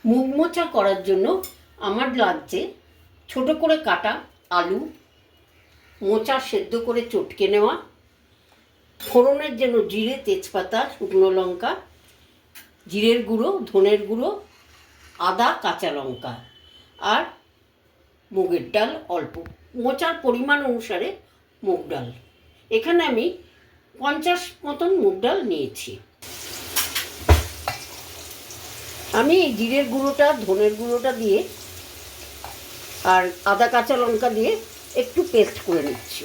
মুগ মোচা করার জন্য আমার লাগছে ছোট করে কাটা আলু, মোচা সেদ্ধ করে চটকে নেওয়া, ফোড়নের জন্য জিরে, তেজপাতা, শুকনো লঙ্কা, জিরের গুঁড়ো, ধনের গুঁড়ো, আদা, কাঁচা লঙ্কা আর মুগের ডাল অল্প, মোচার পরিমাণ অনুসারে মুগ ডাল। এখানে আমি 50 মতন মুগ ডাল নিয়েছি। আমি এই জিরের গুঁড়োটা, ধনের গুঁড়োটা দিয়ে আর আদা কাঁচা লঙ্কা দিয়ে একটু পেস্ট করে নিচ্ছি।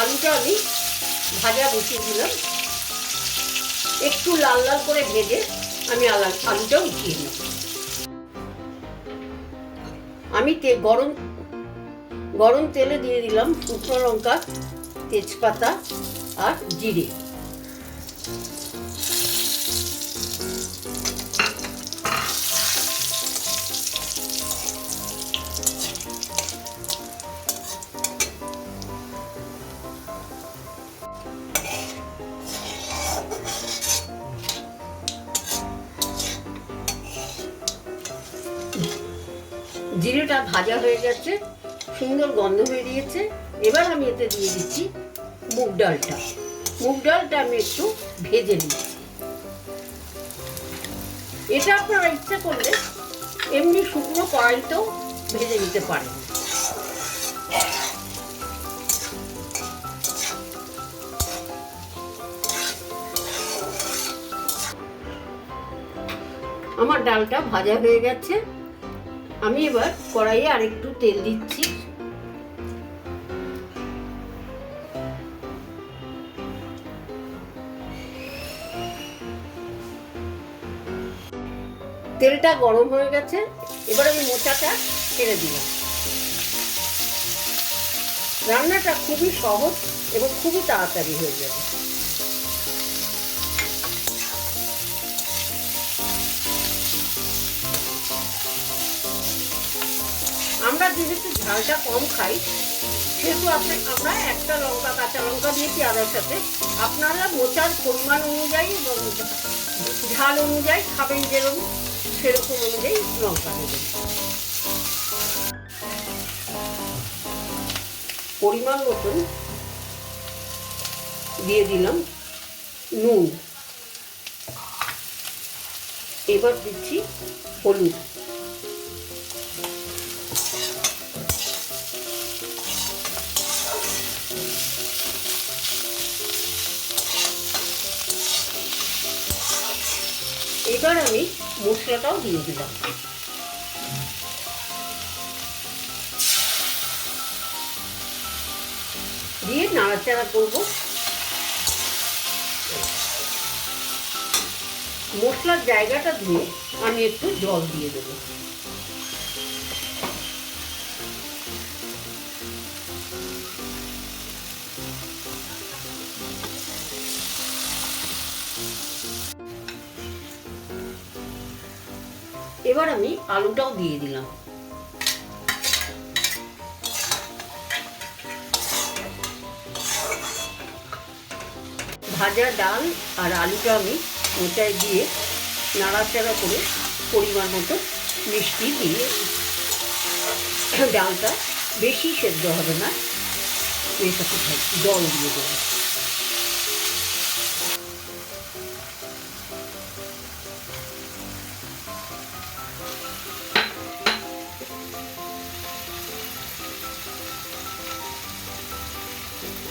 আলুটা আমি ভাজা বসিয়ে দিলাম, একটু লাল লাল করে ভেজে আমি আলুটা উঠিয়ে নেব। আমি গরম তেলে দিয়ে দিলাম শুকনো লঙ্কা, তেজপাতা আর জিরে। জিরেটা ভাজা হয়ে গেছে, সুন্দর গন্ধ বেরিয়েছে। এবার আমি এতে দিয়ে দিচ্ছি মুগ ডালটা। মুগ ডালটা আমি একটু ভেজে নিচ্ছি। এটা আপনারা ইচ্ছা করলে এমনি শুকনো কড়াইতেও ভেজে নিতে পারেন। আমার ডালটা ভাজা হয়ে গেছে। আমি এবার কড়াইয়ে আরেকটু তেল দিচ্ছি। তেলটা গরম হয়ে গেছে, এবার আমি মোচাটা ছেড়ে দিলাম। রান্নাটা খুবই সহজ এবং খুবই তাড়াতাড়ি হয়ে যাবে। আমরা যেহেতু ঝালটা কম খাই, সেহেতু আমরা একটা লঙ্কা, কাঁচা লঙ্কা দিয়েছি আদার সাথে। আপনারা মোচার পরিমাণ অনুযায়ী এবং ঝাল অনুযায়ী খাবেন যেরকম, সেরকম অনুযায়ী লঙ্কা দেবেন। পরিমাণ মতন দিয়ে দিলাম নুন। এবার দিচ্ছি হলুদ। এবার আমি মশলাটাও দিয়ে দিলাম। দিয়ে নাড়াচাড়া করব। মশলার জায়গাটা ধুয়ে আমি একটু জল দিয়ে দেবো। এবার আমি আলুটাও দিয়ে দিলাম। ভাজা ডাল আর আলুটা আমি মোচায় দিয়ে নাড়াচাড়া করে পরিমাণ মতো মিষ্টি দিয়ে, ডালটা বেশি সেদ্ধ হবে না, মেশাতে থাকি, জল দিয়ে দেবো।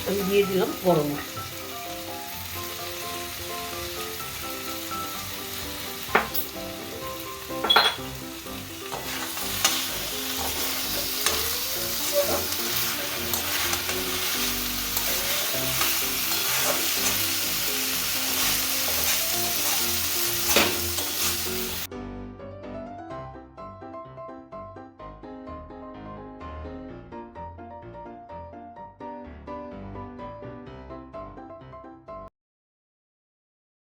আমি দিয়ে দিলাম গরম মশলা।